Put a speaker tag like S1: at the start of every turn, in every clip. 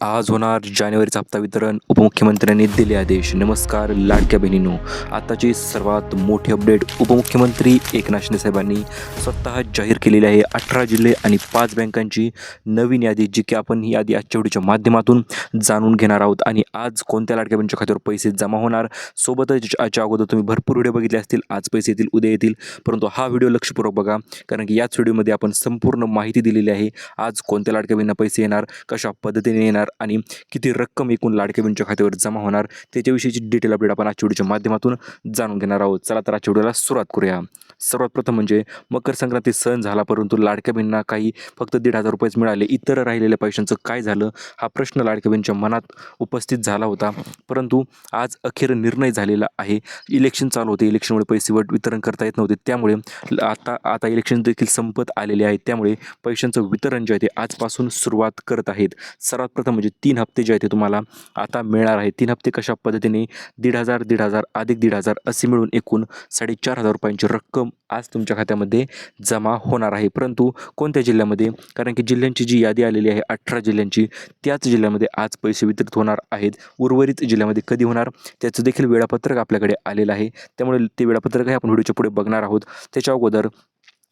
S1: आज होणार जानेवारीचा हप्ता वितरण. उपमुख्यमंत्र्यांनी दिले आदेश. नमस्कार लाडक्या बहिणींनो, आताची सर्वात मोठी अपडेट. उपमुख्यमंत्री एकनाथ शिंदे साहेबांनी स्वतः जाहीर केलेली आहे 18 जिल्हे आणि 5 बँकांची नवीन यादी, जी की आपण ही यादी आजच्या व्हिडिओच्या माध्यमातून जाणून घेणार आहोत. आणि आज कोणत्या लाडक्या बहिणीच्या खात्यावर पैसे जमा होणार, सोबतच याच्या अगोदर तुम्ही भरपूर व्हिडिओ बघितले असतील. आज पैसे येतील, उद्या येतील, परंतु हा व्हिडिओ लक्षपूर्वक बघा, कारण की याच व्हिडिओमध्ये आपण संपूर्ण माहिती दिलेली आहे. आज कोणत्या लाडक्या बहिणींना पैसे येणार, कशा पद्धतीने येणार आणि किती रक्कम एकूण लाडक्या बहिणीच्या खात्यावर जमा होणार, त्याच्याविषयीची डिटेल अपडेट आपण आजच्या व्हिडिओच्या माध्यमातून जाणून घेणार आहोत. चला तर आजच्या व्हिडिओला सुरुवात करूया. सर्वात प्रथम म्हणजे मकर संक्रांती सण झाला, परंतु लाडक्या बहिणींना काही फक्त 1,500 रुपयेच मिळाले. इतर राहिलेल्या पैशांचं काय झालं, हा प्रश्न लाडक्या बहिणीच्या मनात उपस्थित झाला होता. परंतु आज अखेर निर्णय झालेला आहे. इलेक्शन चालू होते, इलेक्शनमुळे पैसे वितरण करता येत नव्हते, त्यामुळे आता इलेक्शन देखील संपत आलेले आहेत. त्यामुळे पैशांचं वितरण जे आहे ते आजपासून सुरुवात करत आहेत. सर्वात प्रथम म्हणजे 3 हप्ते जे आहे ते तुम्हाला आता मिळणार आहे. 3 हप्ते कशा पद्धतीने 1,500, 1,500 अधिक 1,500 असे मिळून एकूण 4,500 रुपयांची रक्कम आज तुमच्या खात्यामध्ये जमा होणार आहे. परंतु कोणत्या जिल्ह्यामध्ये, कारण की जिल्ह्यांची जी यादी आलेली आहे 18 जिल्ह्यांची, त्याच जिल्ह्यामध्ये आज पैसे वितरित होणार आहेत. उर्वरित जिल्ह्यामध्ये कधी होणार त्याचं देखील वेळापत्रक आपल्याकडे आलेलं आहे. त्यामुळे ते वेळापत्रकही आपण व्हिडिओच्या पुढे बघणार आहोत. त्याच्या अगोदर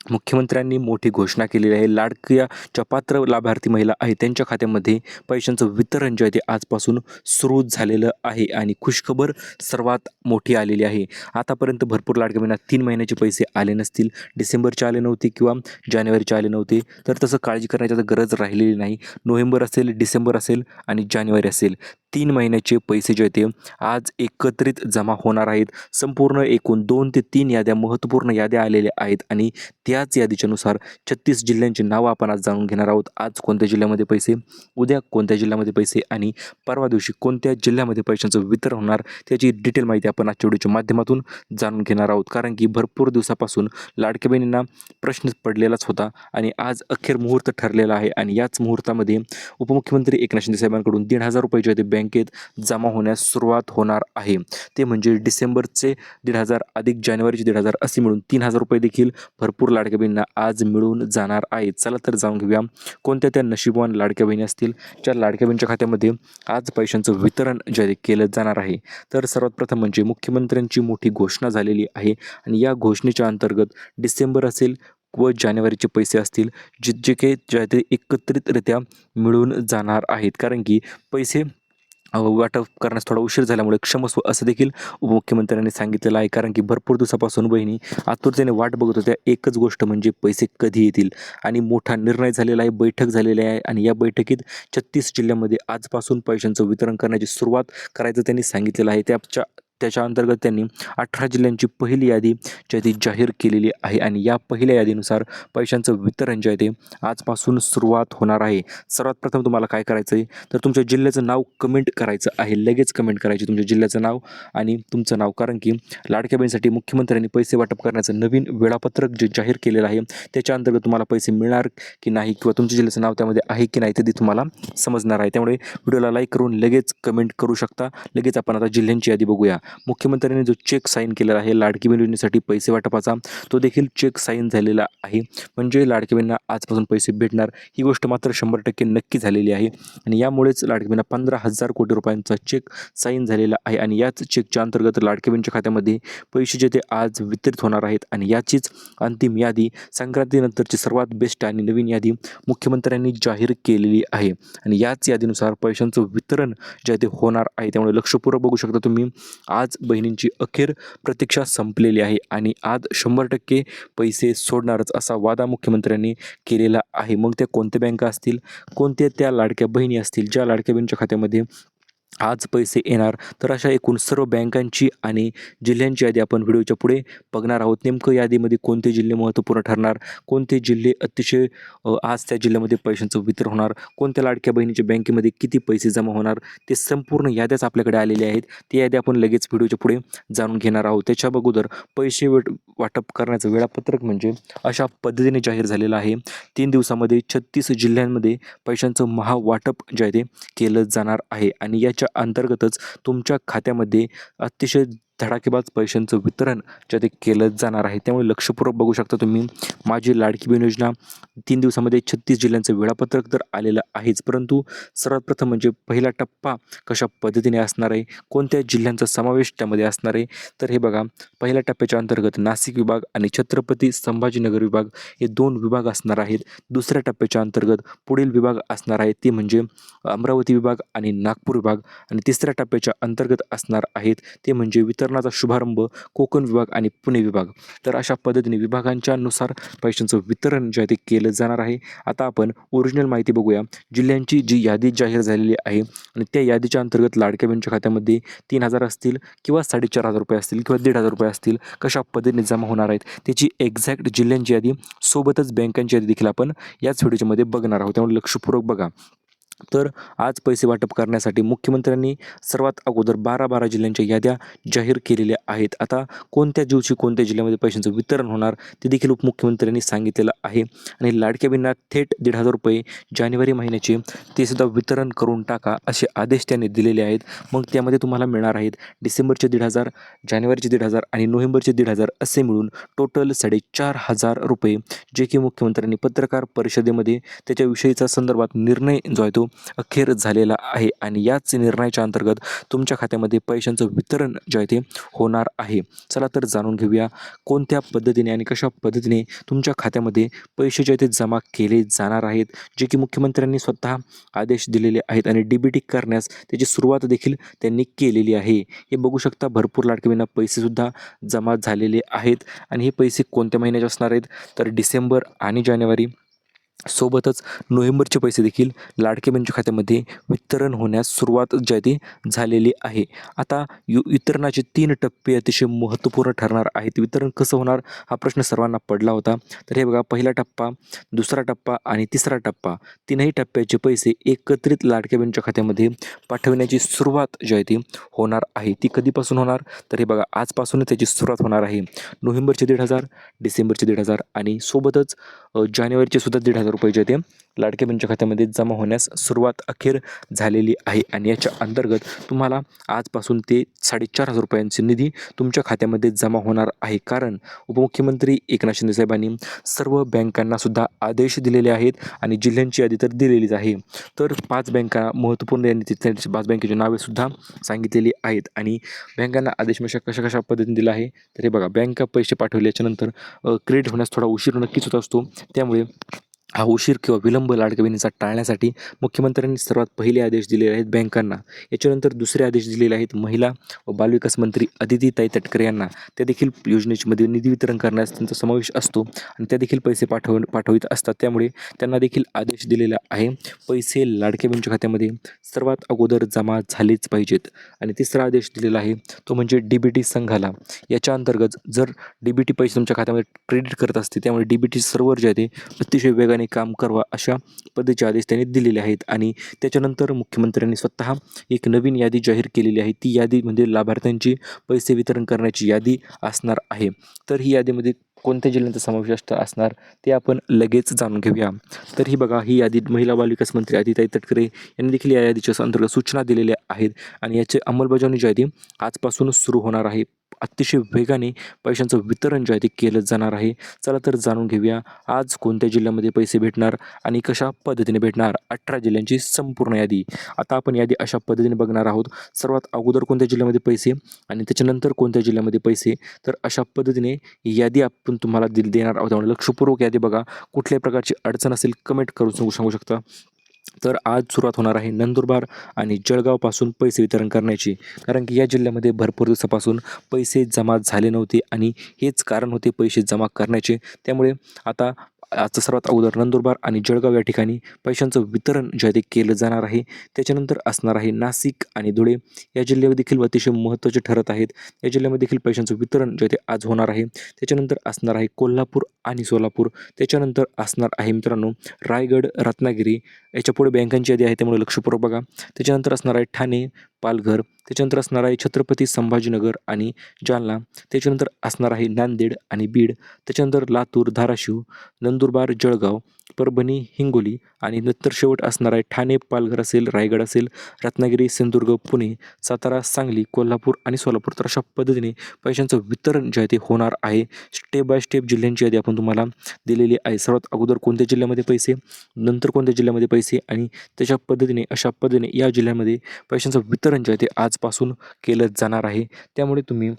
S1: मुख्यमंत्र्यांनी मोठी घोषणा केलेली आहे. लाडक्या ज्या पात्र लाभार्थी महिला आहेत त्यांच्या खात्यामध्ये पैशांचं वितरण जे आहे ते आजपासून सुरू झालेलं आहे. आणि खुशखबर सर्वात मोठी आलेली आहे. आतापर्यंत भरपूर लाडक्या बहिणींना 3 महिन्याचे पैसे आले नसतील, डिसेंबरचे आले नव्हते किंवा जानेवारीचे आले नव्हते, तर तसं काळजी करण्याची आता गरज राहिलेली नाही. नोव्हेंबर असेल, डिसेंबर असेल आणि जानेवारी असेल, 3 महिन्याचे पैसे जे आहेत ते आज एकत्रित जमा होणार आहेत. संपूर्ण एकूण 2 ते 3 याद्या, महत्त्वपूर्ण याद्या आलेल्या आहेत आणि त्याच यादीच्यानुसार 36 जिल्ह्यांची नावं आपण आज जाणून घेणार आहोत. आज कोणत्या जिल्ह्यामध्ये पैसे, उद्या कोणत्या जिल्ह्यामध्ये पैसे आणि परवा दिवशी कोणत्या जिल्ह्यामध्ये पैशांचं वितरण होणार, त्याची डिटेल माहिती आपण आजच्या व्हिडिओच्या माध्यमातून जाणून घेणार आहोत. कारण की भरपूर दिवसापासून लाडक्या बहिणींना प्रश्न पडलेलाच होता आणि आज अखेर मुहूर्त ठरलेला आहे. आणि याच मुहूर्तामध्ये उपमुख्यमंत्री एकनाथ शिंदे साहेबांकडून 1,500 रुपये जे ते बँकेत जमा होण्यास सुरुवात होणार आहे. ते म्हणजे डिसेंबरचे 1,500 अधिक जानेवारीचे 1,500 असे मिळून 3,000 रुपये देखील भरपूर लाडक्या बहिणींना आज मिळून जाणार आहेत. चला तर जाणून घेऊया कोणत्या त्या नशीबवान लाडक्या बहिणी असतील ज्या लाडक्या बहिणीच्या खात्यामध्ये आज पैशांचं वितरण जे केलं जाणार आहे. तर सर्वात प्रथम म्हणजे मुख्यमंत्र्यांची मोठी घोषणा झालेली आहे आणि या घोषणेच्या अंतर्गत डिसेंबर असेल व जानेवारीचे पैसे असतील, जे काही जे आहे ते एकत्रितरित्या मिळून जाणार आहेत. कारण की पैसे वाटप करण्यास थोडा उशीर झाल्यामुळे क्षमस्व असं देखील उपमुख्यमंत्र्यांनी सांगितलेलं आहे. कारण की भरपूर दिवसापासून बहिणी आतुरतेने वाट बघत होत्या. एकच गोष्ट म्हणजे पैसे कधी येतील. आणि मोठा निर्णय झालेला आहे, बैठक झालेली आहे आणि या बैठकीत 36 जिल्ह्यामध्ये आजपासून पैशांचं वितरण करण्याची सुरुवात करायचं त्यांनी सांगितलेलं आहे. त्याच्या अंतर्गत त्यांनी 18 जिल्ह्यांची पहिली यादी जी आहे ती जाहीर केलेली आहे. आणि या पहिल्या यादीनुसार पैशांचं वितरण जे आहे ते आजपासून सुरुवात होणार आहे. सर्वात प्रथम तुम्हाला काय करायचं आहे, तर तुमच्या जिल्ह्याचं नाव कमेंट करायचं आहे. लगेच कमेंट करायची तुमच्या जिल्ह्याचं नाव आणि तुमचं नाव. कारण की लाडक्या बहिणीसाठी मुख्यमंत्र्यांनी पैसे वाटप करण्याचं नवीन वेळापत्रक जे जाहीर केलेलं आहे, त्याच्या अंतर्गत तुम्हाला पैसे मिळणार की नाही किंवा तुमच्या जिल्ह्याचं नाव त्यामध्ये आहे की नाही ते तुम्हाला समजणार आहे. त्यामुळे व्हिडिओला लाईक करून लगेच कमेंट करू शकता. लगेच आपण आता जिल्ह्यांची यादी बघूया. मुख्यमंत्र्यांनी जो चेक साईन केलेला आहे लाडकी बहीण योजनेसाठी पैसे वाटपाचा, तो देखील चेक साईन झालेला आहे. म्हणजे लाडकी बहिणींना आजपासून पैसे भेटणार, ही गोष्ट मात्र 100% नक्की झालेली आहे. आणि यामुळेच लाडकी बहिणींना 15,000 कोटी रुपयांचा चेक साईन झालेला आहे. आणि याच चेकच्या अंतर्गत लाडकी बहिणीच्या खात्यामध्ये पैसे जे ते आज वितरित होणार आहेत. आणि याचीच अंतिम यादी, संक्रांतीनंतरची सर्वात बेस्ट आणि नवीन यादी मुख्यमंत्र्यांनी जाहीर केलेली आहे. आणि याच यादीनुसार पैशांचं वितरण जे आहे ते होणार आहे. त्यामुळे लक्षपूर्वक बघू शकता तुम्ही. आज बहिणींची अखेर प्रतीक्षा संपलेली आहे आणि आज 100% पैसे सोडणारच असा वादा मुख्यमंत्र्यांनी केलेला आहे. मग त्या कोणत्या बँका असतील, कोणत्या त्या लाडक्या बहिणी असतील ज्या लाडक्या बहिणीच्या खात्यामध्ये आज पैसे येणार, तर अशा एकूण सर्व बँकांची आणि जिल्ह्यांची यादी आपण व्हिडिओच्या पुढे बघणार आहोत. नेमकं यादीमध्ये कोणते जिल्हे महत्त्वपूर्ण ठरणार, कोणते जिल्हे अतिशय आज त्या जिल्ह्यामध्ये पैशांचं वितरण होणार, कोणत्या लाडक्या बहिणीच्या बँकेमध्ये किती पैसे जमा होणार, ते संपूर्ण याद्याच आपल्याकडे आलेल्या आहेत. ती यादी आपण लगेच व्हिडिओच्या पुढे जाणून घेणार आहोत. त्याच्या अगोदर पैसे वाटप करण्याचं वेळापत्रक म्हणजे अशा पद्धतीने जाहीर झालेलं आहे. 3 दिवसामध्ये 36 जिल्ह्यांमध्ये पैशांचं महावाटप जे आहे ते केलं जाणार आहे. आणि याच्या अंतर्गतच तुमच्या खात्यामध्ये अतिशय धडाकेबाज पैशांचं वितरण जे ते केलं जाणार आहे. त्यामुळे लक्षपूर्वक बघू शकता तुम्ही. माझी लाडकी बहीण योजना 3 दिवसामध्ये 36 जिल्ह्यांचं वेळापत्रक तर आलेलं आहेच, परंतु सर्वात प्रथम म्हणजे पहिला टप्पा कशा पद्धतीने असणार आहे, कोणत्या जिल्ह्यांचा समावेश त्यामध्ये असणार आहे. तर हे बघा, पहिल्या टप्प्याच्या अंतर्गत नाशिक विभाग आणि छत्रपती संभाजीनगर विभाग हे 2 विभाग असणार आहेत. दुसऱ्या टप्प्याच्या अंतर्गत पुढील विभाग असणार आहेत ते म्हणजे अमरावती विभाग आणि नागपूर विभाग. आणि तिसऱ्या टप्प्याच्या अंतर्गत असणार आहेत ते म्हणजे वितरणाचा शुभारंभ कोकण विभाग आणि पुणे विभाग. तर अशा पद्धतीने विभागांच्या नुसार पैशांचं वितरण जे आहे ते केलं जाणार आहे. आता आपण ओरिजिनल माहिती बघूया. जिल्ह्यांची जी यादी जाहीर झालेली आहे आणि त्या यादीच्या अंतर्गत लाडक्या बहिणीच्या खात्यामध्ये 3,000 असतील किंवा 4,500 रुपये असतील किंवा 1,500 रुपये असतील, कशा पद्धतीने जमा होणार आहेत त्याची एक्झॅक्ट जिल्ह्यांची यादी सोबतच बँकांची यादी देखील आपण याच व्हिडिओमध्ये बघणार आहोत. त्यामुळे लक्षपूर्वक बघा. तर आज पैसे वाटप करण्यासाठी मुख्यमंत्र्यांनी सर्वात अगोदर 12 जिल्ह्यांच्या याद्या जाहीर केलेल्या आहेत. आता कोणत्या दिवशी कोणत्या जिल्ह्यामध्ये पैशांचं वितरण होणार ते देखील उपमुख्यमंत्र्यांनी सांगितलेलं आहे. आणि लाडक्या बहिणींना थेट 1,500 रुपये जानेवारी महिन्याचे ते सुद्धा वितरण करून टाका असे आदेश त्यांनी दिलेले आहेत. मग त्यामध्ये तुम्हाला मिळणार आहेत डिसेंबरचे 1,500, जानेवारीचे 1,500 आणि नोव्हेंबरचे 1,500 असे मिळून टोटल 4,500 रुपये, जे की मुख्यमंत्र्यांनी पत्रकार परिषदेमध्ये त्याच्याविषयीचा संदर्भात निर्णय जो आहे तो अखेर झालेला आहे. आणि याच निर्णयाच्या अंतर्गत तुमच्या खात्यामध्ये पैशांचं वितरण जे आहे ते होणार आहे. चला तर जाणून घेऊया कोणत्या पद्धतीने आणि कशा पद्धतीने तुमच्या खात्यामध्ये पैसे जे आहे ते जमा केले जाणार आहेत, जे की मुख्यमंत्र्यांनी स्वतः आदेश दिलेले आहेत आणि DBT करण्यास त्याची सुरुवात देखील त्यांनी केलेली आहे. हे बघू शकता, भरपूर लाडक्या बहिणींना पैसेसुद्धा जमा झालेले आहेत. आणि हे पैसे कोणत्या महिन्याचे असणार आहेत तर डिसेंबर आणि जानेवारी सोबतच नोव्हेंबरचे पैसे देखील लाडक्या बहिणीच्या खात्यामध्ये वितरण होण्यास सुरुवात जी आहे ती झालेली आहे. आता वितरणाचे 3 टप्पे अतिशय महत्त्वपूर्ण ठरणार आहेत. वितरण कसं होणार हा प्रश्न सर्वांना पडला होता. तर हे बघा, पहिला टप्पा, दुसरा टप्पा आणि तिसरा टप्पा, तीनही टप्प्याचे पैसे एकत्रित लाडक्या बहिणीच्या खात्यामध्ये पाठवण्याची सुरुवात जी आहे ती होणार आहे. ती कधीपासून होणार तर हे बघा, आजपासूनच त्याची सुरुवात होणार आहे. नोव्हेंबरचे 1,500, डिसेंबरचे 1,500 आणि सोबतच जानेवारीचे सुद्धा 1,500 रुपये जे ते लाडक्या बहिणीच्या खात्यामध्ये जमा होण्यास सुरुवात अखेर झालेली आहे. आणि याच्या अंतर्गत तुम्हाला आजपासून ते 4,500 रुपयांचे निधी तुमच्या खात्यामध्ये जमा होणार आहे. कारण उपमुख्यमंत्री एकनाथ शिंदे साहेबांनी सर्व बँकांना सुद्धा आदेश दिलेले आहेत आणि जिल्ह्यांची यादी तर दिलेलीच आहे. तर 5 बँका महत्त्वपूर्ण यांनी 5 बँकेची नावेसुद्धा सांगितलेली आहेत. आणि बँकांना आदेश कशा कशा पद्धतीने दिला आहे तर हे बघा, बँका पैसे पाठवल्याच्यानंतर क्रेडिट होण्यास थोडा उशीर नक्कीच होत असतो. त्यामुळे हा उशीर किंवा विलंब लाडक्या बहिणीचा टाळण्यासाठी मुख्यमंत्र्यांनी सर्वात पहिले आदेश दिलेले आहेत बँकांना. याच्यानंतर दुसरे आदेश दिलेले आहेत महिला व बालविकास मंत्री अदितीताई तटकरे यांना. त्या देखील योजनेमध्ये निधी वितरण करण्यास त्यांचा समावेश असतो आणि त्या देखील पैसे पाठवित असतात. त्यामुळे त्यांना देखील आदेश दिलेला आहे. पैसे लाडक्या बहिणीच्या खात्यामध्ये सर्वात अगोदर जमा झालेच पाहिजेत. आणि तिसरा आदेश दिलेला आहे तो म्हणजे DBT संघाला. याच्या अंतर्गत जर DBT पैसे तुमच्या खात्यामध्ये क्रेडिट करत असते, त्यामुळे DBT सर्व्हर जे आहे ते अतिशय वेगाने काम करावा अशा पद्धतीचे आदेश त्यांनी दिलेले आहेत. आणि त्याच्यानंतर मुख्यमंत्र्यांनी स्वतः एक नवीन यादी जाहीर केलेली आहे. ती यादीमध्ये लाभार्थ्यांची पैसे वितरण करण्याची यादी असणार आहे. तर ही यादीमध्ये कोणत्या जिल्ह्यांचा समावेश असणार ते आपण लगेच जाणून घेऊया. तर ही बघा, ही यादी महिला बालविकास मंत्री अदितीताई तटकरे यांनी देखील या यादीच्या अंतर्गत सूचना दिलेल्या आहेत. आणि याची अंमलबजावणी जी आहे ती आजपासूनच सुरू होणार आहे. अतिशय वेगाने पैशांचं वितरण जे आहे ते केलं जाणार आहे. चला तर जाणून घेऊया आज कोणत्या जिल्ह्यामध्ये पैसे भेटणार आणि कशा पद्धतीने भेटणार. 18 जिल्ह्यांची संपूर्ण यादी. आता आपण यादी अशा पद्धतीने बघणार आहोत. सर्वात अगोदर कोणत्या जिल्ह्यामध्ये पैसे आणि त्याच्यानंतर कोणत्या जिल्ह्यामध्ये पैसे. तर अशा पद्धतीने यादी आपण तुम्हाला देणार आहोत. त्यामुळे लक्षपूर्वक यादी बघा. कुठल्याही प्रकारची अडचण असेल कमेंट करून सांगू शकता. तर आज सुरुवात होणार आहे नंदुरबार आणि जळगावपासून पैसे वितरण करण्याची. कारण की या जिल्ह्यामध्ये भरपूर दिवसापासून पैसे जमा झाले नव्हते आणि हेच कारण होते पैसे जमा करण्याचे. त्यामुळे आता आजचं सर्वात अगोदर नंदुरबार आणि जळगाव या ठिकाणी पैशांचं वितरण जे आहे ते केलं जाणार आहे. त्याच्यानंतर असणार आहे नाशिक आणि धुळे. या जिल्ह्यावर देखील अतिशय महत्त्वाचे ठरत आहेत. या जिल्ह्यामध्ये देखील पैशांचं वितरण जे आहे ते आज होणार आहे. त्याच्यानंतर असणार आहे कोल्हापूर आणि सोलापूर. त्याच्यानंतर असणार आहे मित्रांनो रायगड, रत्नागिरी. याच्यापुढे बँकांची यादी आहे, त्यामुळे लक्षपूर्वक बघा. त्याच्यानंतर असणार आहे ठाणे, पालघर. त्याच्यानंतर असणार आहे छत्रपती संभाजीनगर आणि जालना. त्याच्यानंतर असणार आहे नांदेड आणि बीड. त्याच्यानंतर लातूर, धाराशिव, नंदुरबार, जळगाव. परभणी, हिंगोली आणि नंतर शेवट असणार आहे ठाणे, पालघर असेल, रायगड असेल, रत्नागिरी, सिंधुदुर्ग, पुणे, सातारा, सांगली, कोल्हापूर आणि सोलापूर. तर अशा पद्धतीने पैशांचं वितरण जे आहे ते होणार आहे. स्टेप बाय स्टेप जिल्ह्यांची यादी आपण तुम्हाला दिलेली आहे. सर्वात अगोदर कोणत्या जिल्ह्यामध्ये पैसे, नंतर कोणत्या जिल्ह्यामध्ये पैसे आणि त्याच्या पद्धतीने अशा पद्धतीने या जिल्ह्यामध्ये पैशांचं वितरण जे आहे ते आजपासून केलं जाणार आहे. त्यामुळे तुम्ही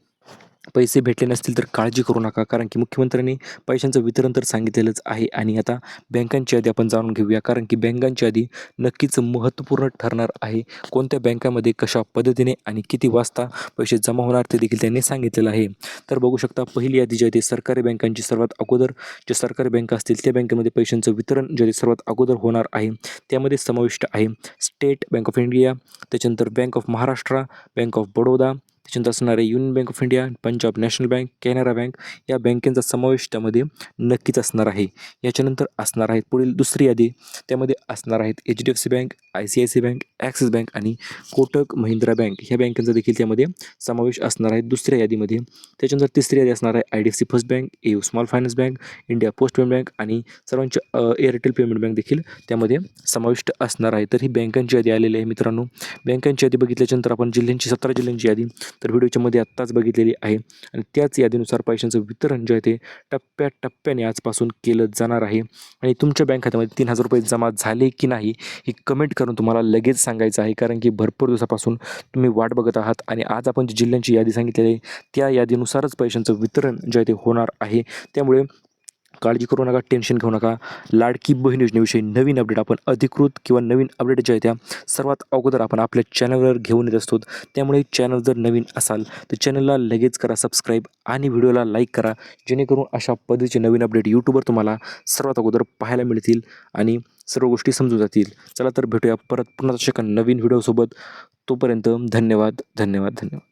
S1: पैसे भेटले नसतील तर काळजी करू नका, कारण की मुख्यमंत्र्यांनी पैशांचं वितरण तर सांगितलेलंच आहे. आणि आता बँकांची यादी आपण जाणून घेऊया, कारण की बँकांची यादी नक्कीच महत्त्वपूर्ण ठरणार आहे. कोणत्या बँकामध्ये कशा पद्धतीने आणि किती वाजता पैसे जमा होणार ते देखील त्यांनी सांगितलेलं आहे. तर बघू शकता पहिली यादी जी आहे ती सरकारी बँकांची सर्वात अगोदर जे सरकारी बँका असतील त्या बँकेमध्ये पैशांचं वितरण जे आहे ते सर्वात अगोदर होणार आहे. त्यामध्ये समाविष्ट आहे स्टेट बँक ऑफ इंडिया, त्याच्यानंतर bank of Maharashtra, bank of Baroda, त्याच्यानंतर असणारे union bank of India, Punjab national bank, Canara bank या बँकेचा समावेश त्यामध्ये नक्कीच असणार आहे. याच्यानंतर असणार आहेत पुढील दुसरी यादी, त्यामध्ये असणार आहेत HDFC bank, ICICI bank, axis bank आणि कोटक महिंद्रा बँक ह्या बँकांचा देखील त्यामध्ये समावेश असणार आहे दुसऱ्या यादीमध्ये. त्याच्यानंतर तिसरी यादी असणार आहे IDFC first bank, AU small finance bank, India post payment bank आणि सर्वांच्या एअरटेल पेमेंट बँक देखील त्यामध्ये समाविष्ट असणार आहे. तर ही बँकांची यादी आलेली आहे मित्रांनो. बँकांची यादी बघितल्याच्यानंतर आपण जिल्ह्यांची 17 जिल्ह्यांची यादी तर व्हिडिओच्या मध्ये आत्ताच बघितलेली आहे आणि त्याच यादीनुसार पैशांचं वितरण जे आहे ते टप्प्याटप्प्याने आजपासून केलं जाणार आहे. आणि तुमच्या बँक खात्यामध्ये 3,000 रुपये जमा झाले की नाही हे कमेंट करून तुम्हाला लगेच सांगायचं आहे, कारण की भरपूर दिवसापासून तुम्ही वाट बघत आहात आणि आज आपण जी जिल्ह्यांची यादी सांगितलेली आहे त्या यादीनुसारच पैशांचं वितरण जे आहे ते होणार आहे. त्यामुळे काळजी करू नका, टेन्शन घेऊ नका. लाडकी बहीण योजनेविषयी नवीन अपडेट आपण अधिकृत किंवा नवीन अपडेट ज्या आहेत त्या सर्वात अगोदर आपण आपल्या चॅनलवर घेऊन येत असतो. त्यामुळे चॅनल जर नवीन असाल तर चॅनलला लगेच करा सबस्क्राईब आणि व्हिडिओला लाईक करा, जेणेकरून अशा पद्धतीचे नवीन अपडेट यूट्यूबवर तुम्हाला सर्वात अगोदर पाहायला मिळतील आणि सर्व गोष्टी समजून जातील. चला तर भेटूया परत पुन्हा अशा एका नवीन व्हिडिओसोबत. तोपर्यंत धन्यवाद धन्यवाद धन्यवाद.